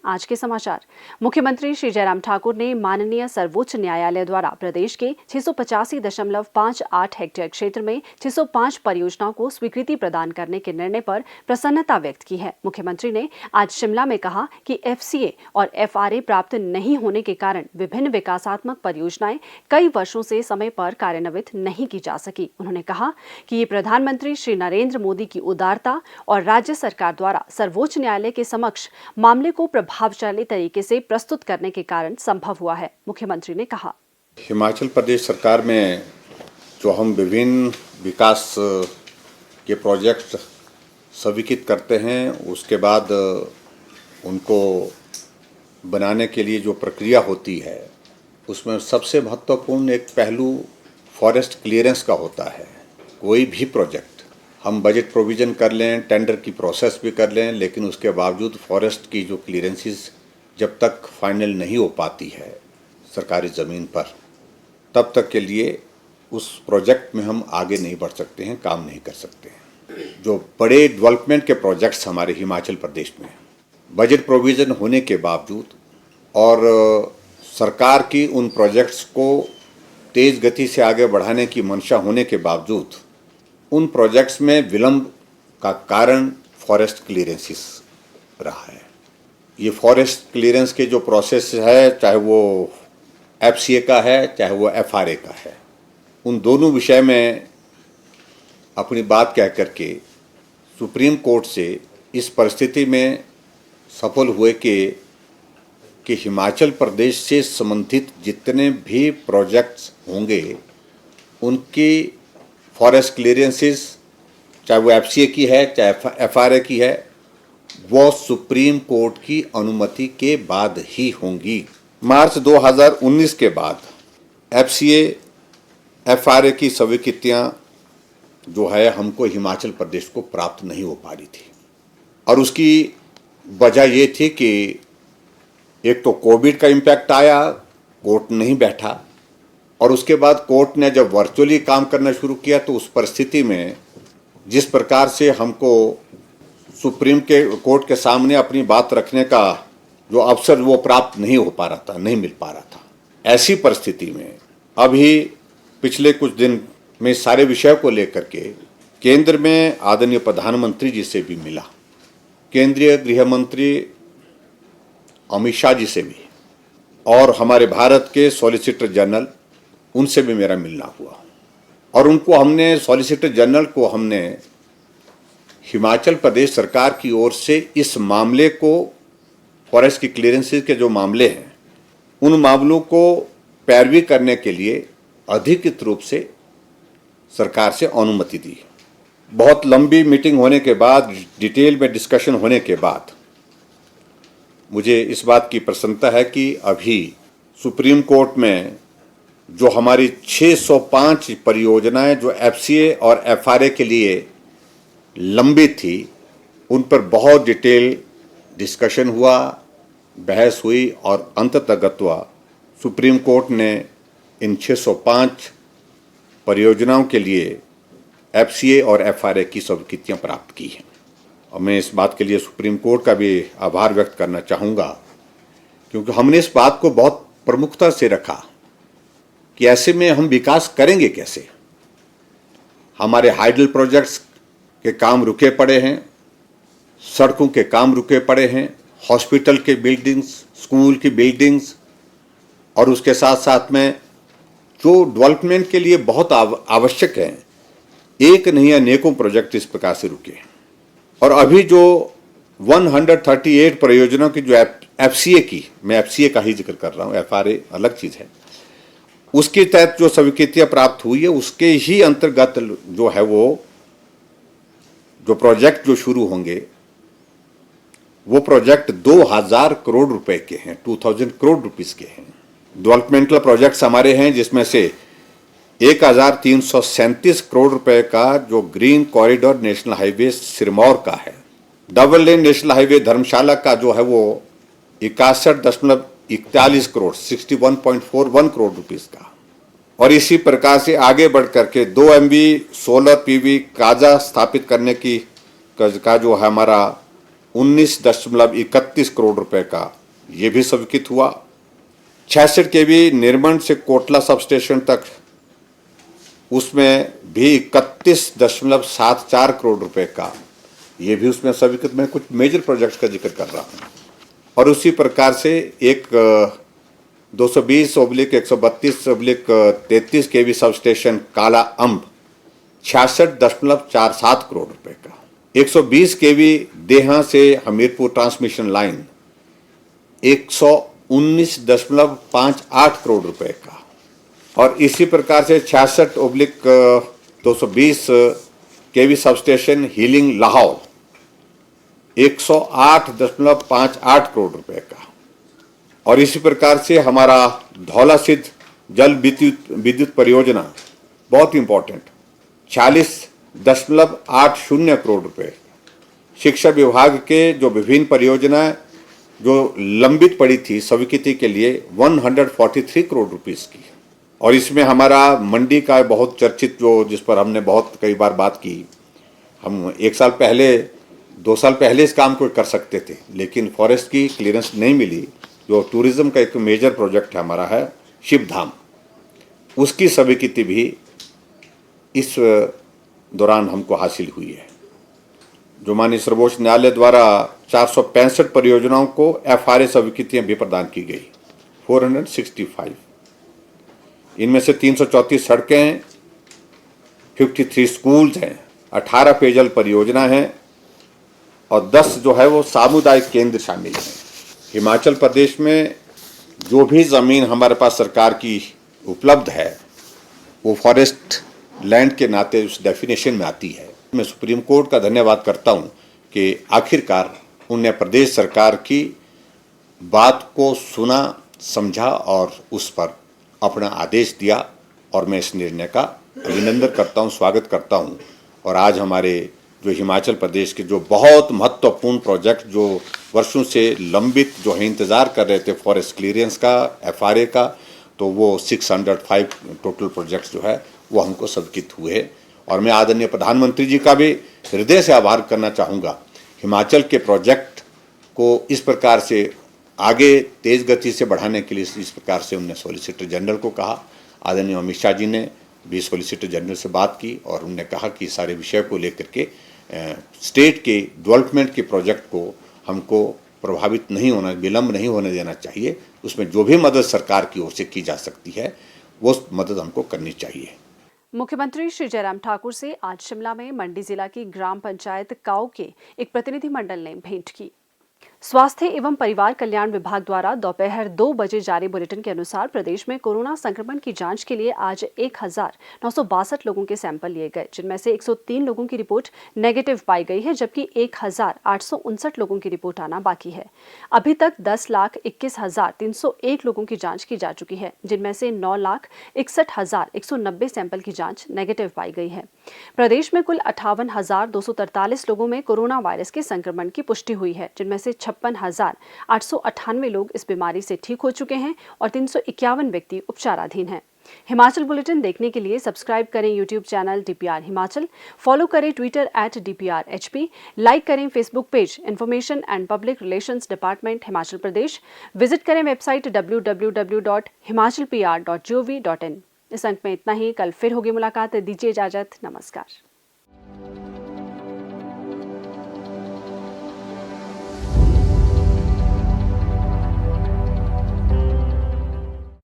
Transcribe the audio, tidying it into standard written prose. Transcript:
आज के समाचार। मुख्यमंत्री श्री जयराम ठाकुर ने माननीय सर्वोच्च न्यायालय द्वारा प्रदेश के 685.58 हेक्टेयर क्षेत्र में 605 परियोजनाओं को स्वीकृति प्रदान करने के निर्णय पर प्रसन्नता व्यक्त की है। मुख्यमंत्री ने आज शिमला में कहा कि FCA और FRA प्राप्त नहीं होने के कारण विभिन्न विकासात्मक परियोजनाएं कई वर्षों से समय पर कार्यान्वित नहीं की जा सकी। उन्होंने कहा कि ये प्रधानमंत्री श्री नरेंद्र मोदी की उदारता और राज्य सरकार द्वारा सर्वोच्च न्यायालय के समक्ष मामले को प्रभावशाली तरीके से प्रस्तुत करने के कारण संभव हुआ है। मुख्यमंत्री ने कहा, हिमाचल प्रदेश सरकार में जो हम विभिन्न विकास के प्रोजेक्ट स्वीकृत करते हैं, उसके बाद उनको बनाने के लिए जो प्रक्रिया होती है, उसमें सबसे महत्वपूर्ण एक पहलू फॉरेस्ट क्लियरेंस का होता है। कोई भी प्रोजेक्ट हम बजट प्रोविज़न कर लें, टेंडर की प्रोसेस भी कर लें, लेकिन उसके बावजूद फॉरेस्ट की जो क्लियरेंसेस जब तक फाइनल नहीं हो पाती है सरकारी ज़मीन पर, तब तक के लिए उस प्रोजेक्ट में हम आगे नहीं बढ़ सकते हैं, काम नहीं कर सकते हैं। जो बड़े डेवलपमेंट के प्रोजेक्ट्स हमारे हिमाचल प्रदेश में बजट प्रोविज़न होने के बावजूद और सरकार की उन प्रोजेक्ट्स को तेज़ गति से आगे बढ़ाने की मंशा होने के बावजूद उन प्रोजेक्ट्स में विलंब का कारण फॉरेस्ट क्लियरेंसेस रहा है। ये फॉरेस्ट क्लियरेंस के जो प्रोसेस है, चाहे वो FCA का है चाहे वो FRA का है, उन दोनों विषय में अपनी बात कह करके सुप्रीम कोर्ट से इस परिस्थिति में सफल हुए कि हिमाचल प्रदेश से संबंधित जितने भी प्रोजेक्ट्स होंगे उनकी फॉरेस्ट क्लियरेंसेस, चाहे वो FCA की है चाहे FRA की है, वो सुप्रीम कोर्ट की अनुमति के बाद ही होंगी। मार्च 2019 के बाद FCA FRA की स्वीकृतियाँ जो है हमको हिमाचल प्रदेश को प्राप्त नहीं हो पा रही थी, और उसकी वजह ये थी कि एक तो कोविड का इम्पैक्ट आया, कोर्ट नहीं बैठा, और उसके बाद कोर्ट ने जब वर्चुअली काम करना शुरू किया तो उस परिस्थिति में जिस प्रकार से हमको सुप्रीम कोर्ट के सामने अपनी बात रखने का जो अवसर वो प्राप्त नहीं हो पा रहा था, नहीं मिल पा रहा था। ऐसी परिस्थिति में अभी पिछले कुछ दिन में सारे विषय को लेकर के केंद्र में आदरणीय प्रधानमंत्री जी से भी मिला, केंद्रीय गृह मंत्री अमित शाह जी से भी, और हमारे भारत के सॉलिसिटर जनरल, उनसे भी मेरा मिलना हुआ, और उनको हमने सॉलिसिटर जनरल को हमने हिमाचल प्रदेश सरकार की ओर से इस मामले को, फॉरेस्ट की क्लियरेंसेस के जो मामले हैं, उन मामलों को पैरवी करने के लिए अधिकृत रूप से सरकार से अनुमति दी। बहुत लंबी मीटिंग होने के बाद, डिटेल में डिस्कशन होने के बाद मुझे इस बात की प्रसन्नता है कि अभी सुप्रीम कोर्ट में जो हमारी 605 परियोजनाएं जो FCA और FRA के लिए लंबित थी, उन पर बहुत डिटेल डिस्कशन हुआ, बहस हुई, और अंततः सुप्रीम कोर्ट ने इन 605 परियोजनाओं के लिए FCA और FRA की स्वीकृतियां प्राप्त की हैं। और मैं इस बात के लिए सुप्रीम कोर्ट का भी आभार व्यक्त करना चाहूँगा, क्योंकि हमने इस बात को बहुत प्रमुखता से रखा कि ऐसे में हम विकास करेंगे कैसे। हमारे हाइडल प्रोजेक्ट्स के काम रुके पड़े हैं, सड़कों के काम रुके पड़े हैं, हॉस्पिटल के बिल्डिंग्स, स्कूल की बिल्डिंग्स, और उसके साथ साथ में जो डेवलपमेंट के लिए बहुत आवश्यक हैं, एक नहीं अनेकों प्रोजेक्ट इस प्रकार से रुके हैं। और अभी जो 138 परियोजनाओं की जो FCA की, मैं FCA का ही जिक्र कर रहा हूँ, FRA अलग चीज़ है, उसके तहत जो स्वीकृतियाँ प्राप्त हुई है, उसके ही अंतर्गत जो है वो जो प्रोजेक्ट जो शुरू होंगे, वो प्रोजेक्ट 2000 करोड़ रुपए के हैं, 2000 करोड़ रुपीस के हैं। डेवलपमेंटल प्रोजेक्ट्स हमारे हैं, जिसमें से 1337 करोड़ रुपए का जो green corridor national highway Sirmaur का है, डबल लेन नेशनल हाईवे धर्मशाला का जो है वो 61.41 करोड़ 61.41 करोड़ रुपीस का, और इसी प्रकार से आगे बढ़ करके 2 MV सोलर PV काजा स्थापित करने की का जो है हमारा 19.31 करोड़ रुपए का ये भी स्वीकृत हुआ। 66 केवी निर्मंड से कोटला सब स्टेशन तक उसमें भी 31.74 करोड़ रुपए का ये भी उसमें स्वीकृत। मैं कुछ मेजर प्रोजेक्ट्स का जिक्र कर रहा हूँ। और उसी प्रकार से एक 220/132/33 केवी सब स्टेशन काला अम्ब 66.47 करोड़ रुपए का। 120 केवी देहा से हमीरपुर ट्रांसमिशन लाइन 119.58 करोड़ रुपए का। और इसी प्रकार से 66/220 केवी sub station healing Lahaul 108.58 crore रुपए का। और इसी प्रकार से हमारा धौला सिद्ध जल विद्युत परियोजना बहुत इंपॉर्टेंट 40.80 करोड़ रुपए। शिक्षा विभाग के जो विभिन्न परियोजनाएं जो लंबित पड़ी थी स्वीकृति के लिए 143 करोड़ रुपीस की। और इसमें हमारा मंडी का बहुत चर्चित जो जिस पर हमने बहुत कई बार बात की, हम 1 साल पहले 2 साल पहले इस काम को कर सकते थे, लेकिन फॉरेस्ट की क्लियरेंस नहीं मिली। जो टूरिज्म का एक मेजर प्रोजेक्ट है हमारा है शिवधाम, उसकी स्वीकृति भी इस दौरान हमको हासिल हुई है। जो माननीय सर्वोच्च न्यायालय द्वारा 465 परियोजनाओं को FRA स्वीकृतियां भी प्रदान की गई 465। इनमें से 334 सड़कें हैं, 53 स्कूल्स हैं, 18 पेयजल परियोजना हैं और 10 जो है वो सामुदायिक केंद्र शामिल हैं। हिमाचल प्रदेश में जो भी ज़मीन हमारे पास सरकार की उपलब्ध है वो फॉरेस्ट लैंड के नाते उस डेफिनेशन में आती है। मैं सुप्रीम कोर्ट का धन्यवाद करता हूं कि आखिरकार उन्होंने प्रदेश सरकार की बात को सुना, समझा और उस पर अपना आदेश दिया। और मैं इस निर्णय का अभिनंदन करता हूं, स्वागत करता हूं। और आज हमारे जो हिमाचल प्रदेश के जो बहुत महत्वपूर्ण प्रोजेक्ट जो वर्षों से लंबित जो है इंतज़ार कर रहे थे फॉरेस्ट क्लियरेंस का, FRA का, तो वो 605 टोटल प्रोजेक्ट्स जो है वो हमको स्वीकृत हुए। और मैं आदरणीय प्रधानमंत्री जी का भी हृदय से आभार करना चाहूँगा। हिमाचल के प्रोजेक्ट को इस प्रकार से आगे तेज़ गति से बढ़ाने के लिए इस प्रकार से उन्होंने सॉलिसिटर जनरल को कहा। आदरणीय अमित शाह जी ने भी सॉलिसिटर जनरल से बात की और उन्होंने कहा कि सारे विषय को लेकर के स्टेट के डेवलपमेंट के प्रोजेक्ट को हमको प्रभावित नहीं होना, विलम्ब नहीं होने देना चाहिए। उसमें जो भी मदद सरकार की ओर से की जा सकती है वो मदद हमको करनी चाहिए। मुख्यमंत्री श्री जयराम ठाकुर से आज शिमला में मंडी जिला की ग्राम पंचायत काऊ के एक प्रतिनिधिमंडल ने भेंट की। स्वास्थ्य एवं परिवार कल्याण विभाग द्वारा दोपहर 2 बजे जारी बुलेटिन के अनुसार प्रदेश में कोरोना संक्रमण की जांच के लिए आज 1962 लोगों के सैंपल लिए गए, जिनमें से 103 लोगों की रिपोर्ट नेगेटिव पाई गई है, जबकि 1859 लोगों की रिपोर्ट आना बाकी है। अभी तक 10,21,301 लोगों की जांच की जा चुकी है, जिनमें से 9,61,190 सैंपल की जांच नेगेटिव पाई गई है। प्रदेश में कुल 58,243 लोगों में कोरोना वायरस के संक्रमण की पुष्टि हुई है, जिनमें से 56,898 लोग इस बीमारी से ठीक हो चुके हैं और 351 व्यक्ति उपचाराधीन हैं। हिमाचल बुलेटिन देखने के लिए सब्सक्राइब करें YouTube channel DPR Himachal, follow करें ट्विटर @DPRHP, लाइक करें Facebook page information and public relations department Himachal Pradesh, visit करें वेबसाइट www.himachalpr.gov.in। इस अंक में इतना ही। कल फिर होगी मुलाकात, दीजिए इजाजत, नमस्कार।